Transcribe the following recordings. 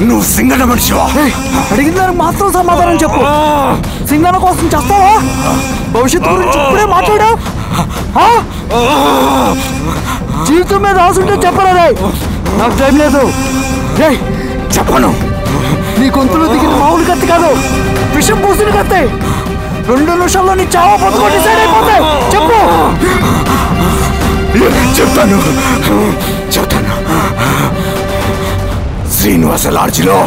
నువ్వు సింగన మనిషివా? అడిగిన దానికి మాత్రం సమాధానం చెప్పు. సింగన కోసం చేస్తావా? భవిష్యత్తు గురించి ఇప్పుడే మాట్లాడా? జీవితం మీద ఆశుంటే చెప్పరా? నాకు టైం లేదు. చెప్పను. నీ గొంతులో దిగిన మామూలు కత్తి కాదు, విషం పూసిన కత్తి. 2 నిమిషాల్లో నీ చావా బతుకో డిసైడ్ అయిపోతాయి. చెప్పు. చెప్తాను. శ్రీనివాస లాడ్జిలో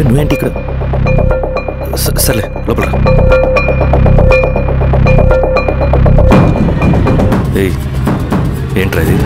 నువ్వేంటి ఇక్కడ? సర్లే లోపల. ఏంట్రా ఇది?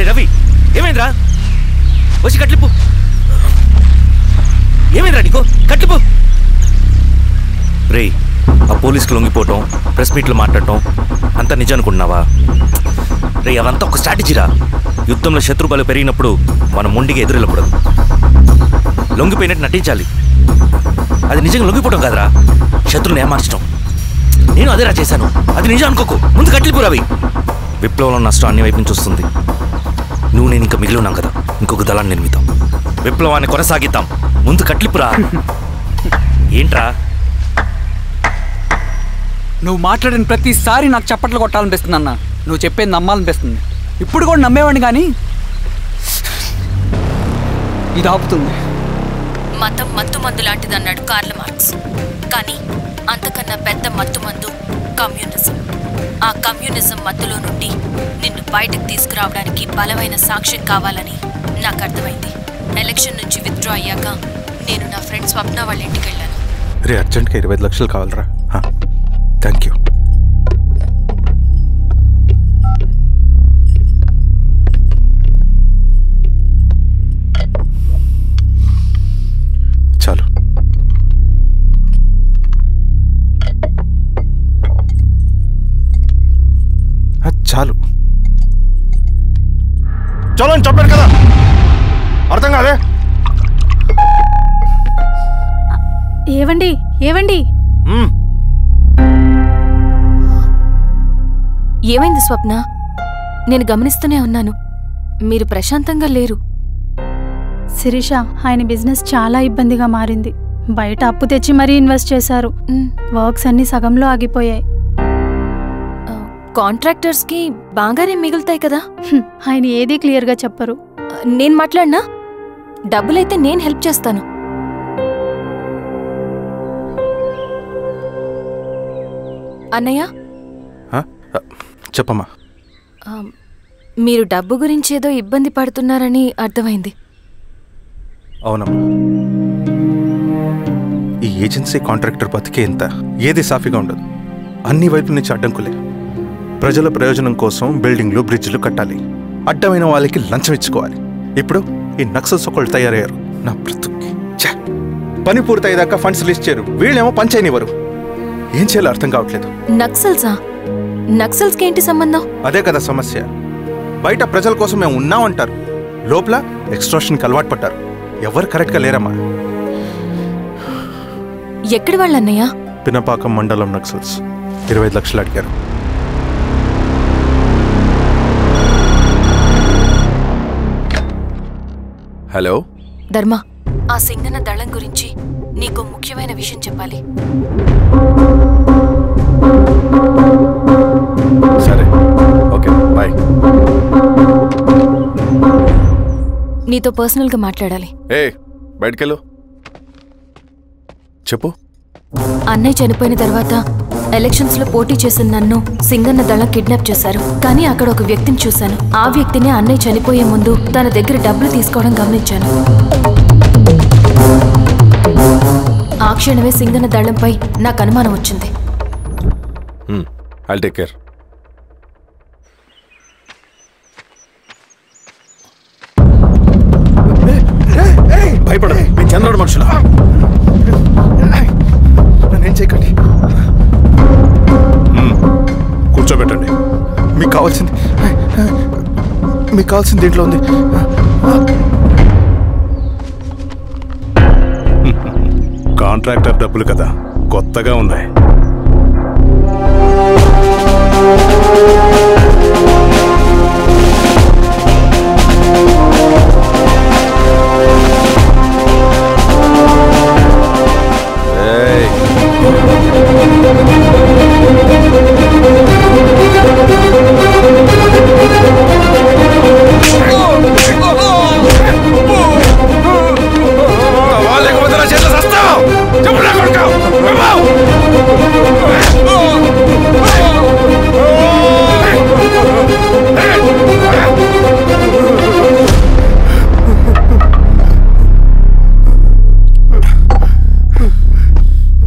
రవి ఏమైందిరా? వచ్చి కట్లిప్పు. ఏమైందిరా నీకు? కట్లిప్పు. రే, ఆ పోలీసుకు లొంగిపోవటం, ప్రెస్ మీట్లో మాట్లాడటం అంతా నిజం అనుకుంటున్నావా? రే, అవంతా ఒక స్ట్రాటజీరా. యుద్ధంలో శత్రుబలు పెరిగినప్పుడు మనం మొండిగా ఎదురెళ్ళకూడదు. లొంగిపోయినట్టు నటించాలి. అది నిజంగా లొంగిపోవడం కాదురా, శత్రువుని ఏమార్చడం. నేను అదేరా చేశాను. అది నిజం అనుకోకు. ముందు కట్లిప్పు రవి. విప్లవంలో నష్టం అన్ని వైపు నుంచి వస్తుంది. నువ్వు నేను ఇంకా మిగిలి ఉన్నాం కదా, ఇంకొక దళాన్ని నిర్మిద్దాం, విప్లవాన్ని కొనసాగిద్దాం. ముందు కట్లిప్పురా. ఏంట్రా నువ్వు మాట్లాడిన ప్రతిసారి నాకు చప్పట్లు కొట్టాలనిపిస్తుంది అన్న. నువ్వు చెప్పేది నమ్మాలనిపిస్తుంది. ఇప్పుడు కూడా నమ్మేవాడిని, కానీ ఇది ఆపుతుంది. మతం మత్తుమందు లాంటిది అన్నాడు కార్ల్ మార్క్స్. కానీ అంతకన్నా పెద్ద మత్తుమందు కమ్యూనిజం. ఆ కమ్యూనిజం మత్తులో నుండి నిన్ను బయటకు తీసుకురావడానికి బలమైన సాక్ష్యం కావాలని నాకు అర్థమైంది. ఎలక్షన్ నుంచి విత్డ్రా అయ్యాక నేను నా ఫ్రెండ్ స్వప్న వాళ్ళ ఇంటికి వెళ్ళాను. రే, అర్జెంట్గా 25 లక్షలు కావాలరా. Thank you. చాలు. చాలు చలో అని చెప్పాను కదా, అర్థం కాదే? ఏవండి ఏవండి, ఏమైంది స్వప్న? నేను గమనిస్తూనే ఉన్నాను, మీరు ప్రశాంతంగా లేరు. శిరీష, ఆయన బిజినెస్ చాలా ఇబ్బందిగా మారింది. బయట అప్పు తెచ్చి మరీ ఇన్వెస్ట్ చేశారు. వర్క్స్ అన్ని సగంలో ఆగిపోయాయి. కాంట్రాక్టర్స్ కి బాగానే మిగులుతాయి కదా. ఆయన ఏదీ క్లియర్గా చెప్పరు. నేను మాట్లాడినా డబ్బులైతే నేను హెల్ప్ చేస్తాను. అన్నయ్య, చెప్పమ్మా. మీరు డబ్బు గురించి ఏదో ఇబ్బంది పడుతున్నారని అర్థమైంది. అవునమ్మా, ఈ ఏజెన్సీ కాంట్రాక్టర్ బతికే ఇంత ఏది సాఫీగా ఉండదు. అన్ని వైపుల నుంచి అడ్డంకులే. ప్రజల ప్రయోజనం కోసం బిల్డింగ్లు బ్రిడ్జ్లు కట్టాలి, అడ్డమైన వాళ్ళకి లంచం ఇచ్చుకోవాలి. ఇప్పుడు ఈ నక్సల్స్ ఒకళ్ళు తయారయ్యారు. నా బ్రతుక్కి పని పూర్తయ్యేదాకా ఫండ్స్ లిస్ట్ చేయరు, వీళ్ళేమో పంచాయనివ్వరు. ఏం చేయాలో అర్థం కావట్లేదు. నక్సల్సా? నక్సల్స్కి ఏంటి సంబంధం? అదే కదా సమస్య. బయట ప్రజల కోసం మేము ఉన్నామంటారు, లోపల ఎక్స్ట్రాక్షన్కి అలవాటు పడ్డారు. ఎవరు కరెక్ట్గా లేరమ్మా. ఎక్కడి వాళ్ళన్నయ్యా? పినపాకం మండలం నక్సల్స్ 25 లక్షలు అడిగారు. హలో ధర్మ, ఆ సింగన్న దళం గురించి నీకు ముఖ్యమైన విషయం చెప్పాలి. సరే, ఓకే, బాయ్. నీతో పర్సనల్గా మాట్లాడాలి. బయటకెళ్ళు. చెప్పు. అన్నయ్య చనిపోయిన తర్వాత ఎలక్షన్స్ లో పోటీ చేసిన నన్ను సింగన్న దళం కిడ్నాప్ చేశారు. కానీ అక్కడ ఒక వ్యక్తిని చూశాను. ఆ వ్యక్తిని అన్నయ్య చనిపోయే ముందు తన దగ్గర డబ్బులు తీసుకోవడం గమనించాను. ఆ క్షణమే సింగన్న దళంపై నాకు అనుమానం వచ్చింది. I'll take care. భయపడదు, మీ చంద్రుడు మనుషులు. నన్నేం చేయకండి. కూర్చోబెట్టండి. మీకు కావాల్సింది దీంట్లో ఉంది. కాంట్రాక్టర్ డబ్బులు కదా, కొత్తగా ఉన్నాయి.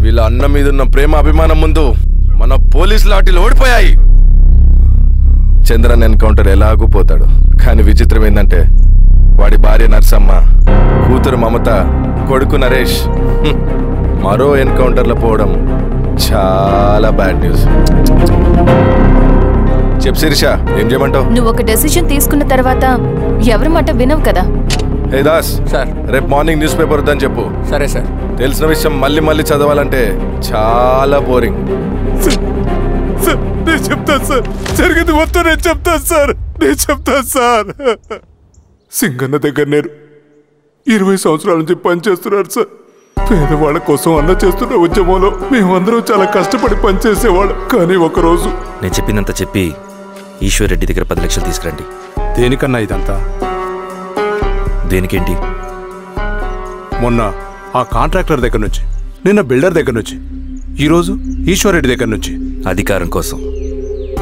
వీళ్ళ అన్న మీదున్న ప్రేమ అభిమానం ముందు మన పోలీస్ లాఠీలు ఓడిపోయాయి. చంద్రన్ ఎన్కౌంటర్ ఎలాగూ పోతాడు. కానీ విచిత్రం ఏంటంటే వాడి భార్య నర్సమ్మ, కూతురు మమత, కొడుకు నరేష్ మరో ఎన్కౌంటర్లో పోవడం చాలా బ్యాడ్ న్యూస్. చెప్పు శిరీష, ఏం చేయమంటావు? నువ్వు ఒక డెసిషన్ తీసుకున్న తర్వాత ఎవరి మాట వినవు కదా. హే దాస్ సార్, రేపు మార్నింగ్ న్యూస్ పేపర్ వద్దని చెప్పు. సరే సార్. తెలిసిన విషయం మళ్ళీ చదవాలంటే చాలా బోరింగ్. నేను చెప్తాను సార్, జరిగింది మొత్తం నేను చెప్తాను సార్. సింగన్న దగ్గర నేను 20 సంవత్సరాల నుంచి పనిచేస్తున్నాను సార్. పేదవాళ్ళ కోసం అన్న చేస్తున్న ఉద్యమంలో మేమందరం చాలా కష్టపడి పనిచేసేవాళ్ళం. కానీ ఒకరోజు నేను చెప్పినంత చెప్పి ఈశ్వర్ రెడ్డి దగ్గర 10 లక్షలు తీసుకురండి. దేనికన్నా ఇదంతా? దేనికేంటి? మొన్న ఆ కాంట్రాక్టర్ దగ్గర నుంచి, నిన్న బిల్డర్ దగ్గర నుంచి, ఈరోజు ఈశ్వర్ రెడ్డి దగ్గర నుంచి. అధికారం కోసం.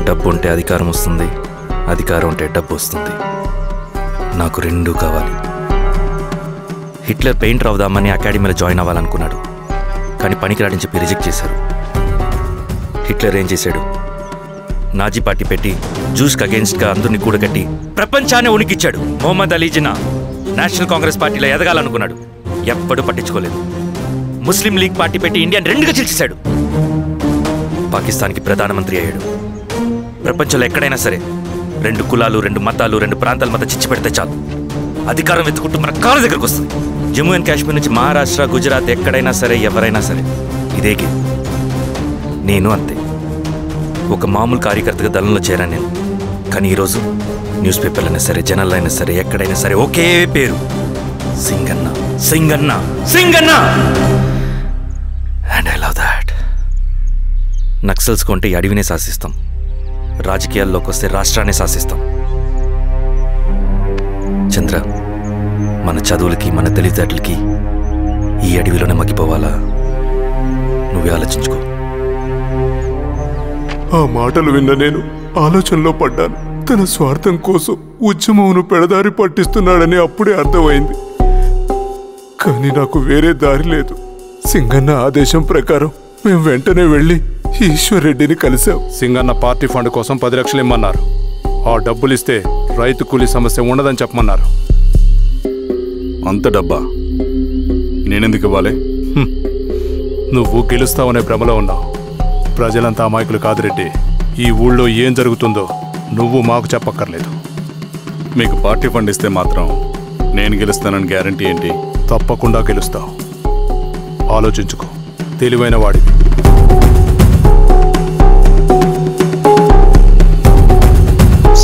డబ్బు ఉంటే అధికారం వస్తుంది, అధికారం ఉంటే డబ్బు వస్తుంది. నాకు రెండూ కావాలి. హిట్లర్ పెయింటర్ అవుదామని అకాడమీలో జాయిన్ అవ్వాలనుకున్నాడు. కానీ పనికిరాడని చెప్పి రిజెక్ట్ చేశారు. హిట్లర్ ఏం చేశాడు? నాజీ పార్టీ పెట్టి జూస్కి అగేన్స్ట్గా అందరినీ కూడగట్టి ప్రపంచాన్ని ఉనికిచ్చాడు. మొహమ్మద్ అలీ జిన్నా నేషనల్ కాంగ్రెస్ పార్టీలో ఎదగాలనుకున్నాడు. ఎప్పుడూ పట్టించుకోలేదు. ముస్లిం లీగ్ పార్టీ పెట్టి ఇండియాని రెండుగా చీల్చేశాడు. పాకిస్తాన్కి ప్రధానమంత్రి అయ్యాడు. ప్రపంచంలో ఎక్కడైనా సరే 2 కులాలు, 2 మతాలు, 2 ప్రాంతాల మధ్య చిచ్చు పెడితే చాలు, అధికారం వెతుకుంటూ మన కాళ్ళ దగ్గరకు వస్తుంది. జమ్మూ అండ్ కాశ్మీర్ నుంచి మహారాష్ట్ర, గుజరాత్ ఎక్కడైనా సరే, ఎవరైనా సరే ఇదే గేమ్. నేను అంతే. ఒక మామూలు కార్యకర్తగా దళంలో చేరాను నేను. కానీ ఈరోజు న్యూస్ పేపర్లు అయినా సరే, జనాల్లో అయినా సరే, ఎక్కడైనా సరే ఒకే పేరు, Singanna, Singanna, Singanna. And I love that. Naxals కొంటే ఈ అడవినే శాసిస్తాం, రాజకీయాల్లోకి వస్తే రాష్ట్రాన్ని శాసిస్తాం. చంద్ర, మన చదువులకి, మన తెలివితేటలకి ఈ అడవిలోనే మగ్గిపోవాలా? నువ్వే ఆలోచించుకో. ఆ మాటలు విన్న నేను ఆలోచనలో పడ్డాను. తన స్వార్థం కోసం ఉద్యమమును పెడదారి పట్టిస్తున్నాడని అప్పుడే అర్థమైంది. కానీ నాకు వేరే దారి లేదు. సింగన్న ఆదేశం ప్రకారం మేము వెంటనే వెళ్ళి ఈశ్వర్ రెడ్డిని కలిశాం. సింగన్న పార్టీ ఫండ్ కోసం 10 లక్షలు ఇమ్మన్నారు. ఆ డబ్బులు ఇస్తే రైతు కూలీ సమస్య ఉండదని చెప్పమన్నారు. అంత డబ్బా నేనెందుకు ఇవ్వాలి? నువ్వు గెలుస్తావనే భ్రమలో ఉన్నావు. ప్రజలంతా అమాయకులు కాదు రెడ్డి. ఈ ఊళ్ళో ఏం జరుగుతుందో నువ్వు మాకు చెప్పక్కర్లేదు. మీకు పార్టీ ఫండ్ ఇస్తే మాత్రం నేను గెలుస్తానని గ్యారంటీ ఏంటి? తప్పకుండా గెలుస్తావు. ఆలోచించుకో, తెలివైన వాడివి.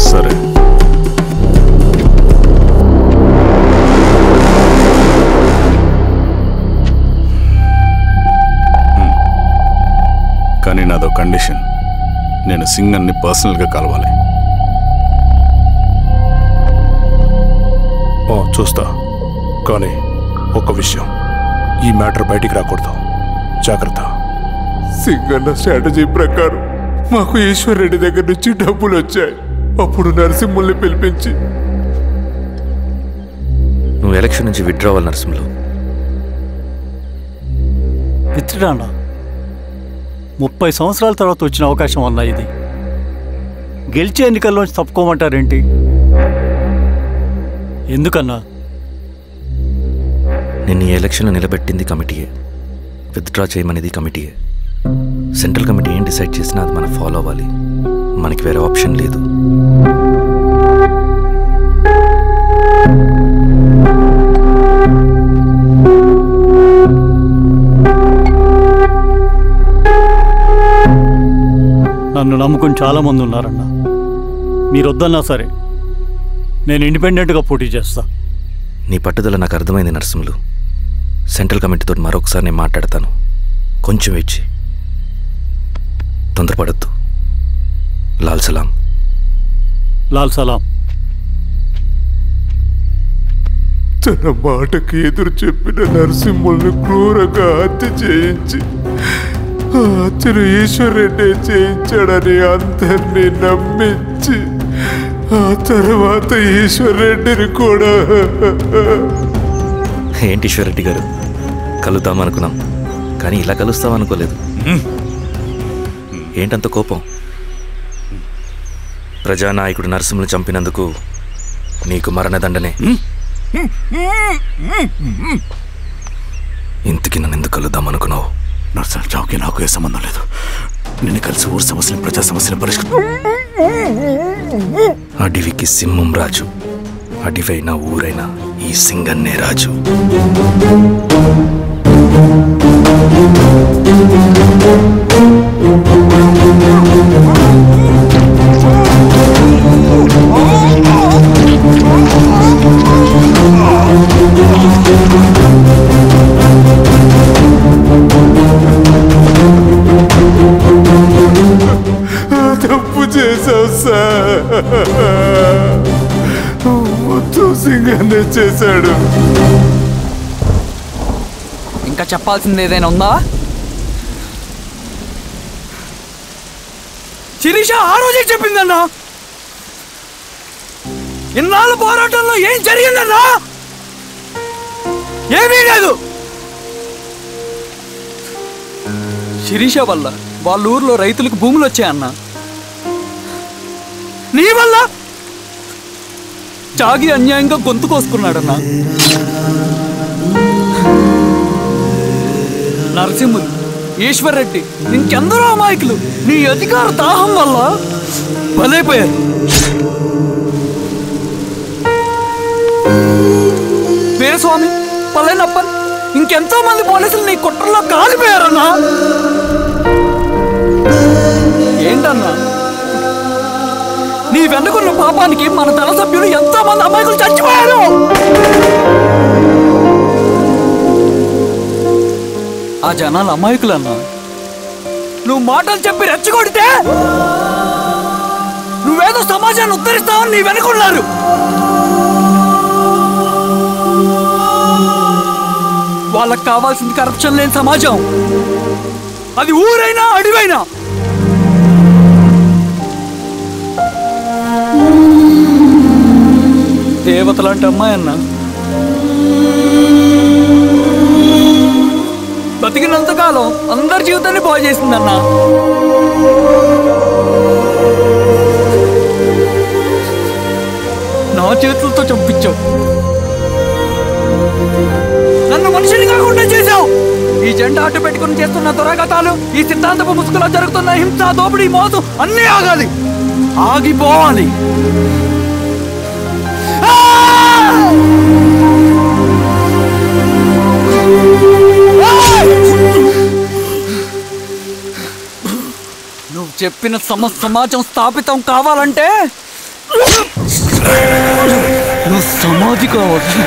సరే, కానీ నాదో కండిషన్. నేను సింగన్ని పర్సనల్గా కలవాలి. చూస్తా, కానీ ఒక్క విషయం, ఈ మ్యాటర్ బయటికి రాకూడదు. జాగ్రత్త. సింగన్న స్ట్రాటజీ ప్రకారం మాకు ఈశ్వర్ రెడ్డి దగ్గర నుంచి డబ్బులు వచ్చాయి. అప్పుడు నరసింహుల్ని పిలిపించి, నువ్వు ఎలక్షన్ నుంచి విత్డ్రా అవ్వాలి నరసింహులు. విత్డ్రానా? 30 సంవత్సరాల తర్వాత వచ్చిన అవకాశం అన్నా ఇది. గెలిచే ఎన్నికల్లోంచి తప్పుకోమంటారేంటి? ఎందుకన్నా? నిన్ను ఈ ఎలక్షన్లో నిలబెట్టింది కమిటీయే, విత్డ్రా చేయమనేది కమిటీయే. సెంట్రల్ కమిటీ ఏం డిసైడ్ చేసినా అది మనం ఫాలో అవ్వాలి. మనకి వేరే ఆప్షన్ లేదు. నన్ను నమ్ముకుని చాలామంది ఉన్నారన్న. మీరు వద్దన్నా సరే నేను ఇండిపెండెంట్గా పోటీ చేస్తా. నీ పట్టుదల నాకు అర్థమైంది నరసింహులు. సెంట్రల్ కమిటీతో మరొకసారి నేను మాట్లాడతాను. కొంచెం వెచ్చి, తొందరపడద్దు. లాల్ సలాం. లాల్ సలాం. తన మాటకి ఎదురు చెప్పిన నరసింహుల్ని క్రూరంగా హత్య చేయించి ఆ హత్యను ఈశ్వర్ రెడ్డి చేయించాడని అందరినీ నమ్మించి ఆ తర్వాత ఈశ్వర్ రెడ్డిని కూడా. ఏంటి ఈశ్వర్ రెడ్డి గారు, కలుద్దామనుకున్నాం కానీ ఇలా కలుస్తామనుకోలేదు. ఏంటంత కోపం? ప్రజానాయకుడు నరసింహులు చంపినందుకు నీకు మరణదండనే. ఇంతకి నన్ను ఎందుకు కలుద్దామనుకున్నావు? నరసింహ చావుకి నాకు ఏ సంబంధం లేదు. నిన్ను కలిసి ఊరు సమస్యలు, ప్రజా సమస్యలు పరిష్కరించు. అడవికి సింహం రాజు, అడవైనా ఊరైనా ఈ సింగన్నే రాజు. తప్పు చేశావు సార్. మొత్తం సింగన్నే చేశాడు. ఇంకా చెప్పాల్సింది ఏదైనా ఉందా? శిరీష ఆ రోజే చెప్పిందన్నా. ఇన్నాళ్ళ పోరాటంలో ఏం జరిగిందన్నా? ఏమీ లేదు. శిరీష వల్ల వాళ్ళ ఊర్లో రైతులకు భూములు వచ్చాయన్నా. నీ వల్ల చాగి అన్యాయంగా గొంతు కోసుకున్నాడన్నా. నరసింహులు, ఈశ్వర్ రెడ్డి, ఇంకెందరో అమాయకులు నీ అధికార దాహం వల్ల బలైపోయారు. వీరస్వామి, పల్లెనప్పన్, ఇంకెంతో మంది పోలీసులు నీ కుట్రలో కాలిపోయారన్నా. ఏంటన్నా నీ వెనుకున్న పాపానికి మన దళ సభ్యులు ఎంతో మంది అమాయకులు చచ్చిపోయారు. ఆ జనాలు అమాయకులన్నా. నువ్వు మాటలు చెప్పి రెచ్చగొడితే నువ్వేదో సమాజాన్ని ఉద్ధరిస్తావని నీ వెనుకున్నారు. వాళ్ళకి కావాల్సింది కరప్షన్ లేని సమాజం. అది ఊరైనా అడవైనా. దేవతలాంటి అమ్మాయి అన్నా. బతికినంతకాలం అందరి జీవితాన్ని బాగు చేసిందన్నా. నా చేతులతో చంపించావు. జెండా అడ్డు పెట్టుకుని చేస్తున్న దురాఘాతాలు, ఈ సిద్ధాంతపు ముసుగులో జరుగుతున్న హింస, దోపిడీ, మోసం అన్నీ ఆగాలి, ఆగిపోవాలి. నువ్వు చెప్పిన సమాజం స్థాపితం కావాలంటే నువ్వు సమాధి కావాలి.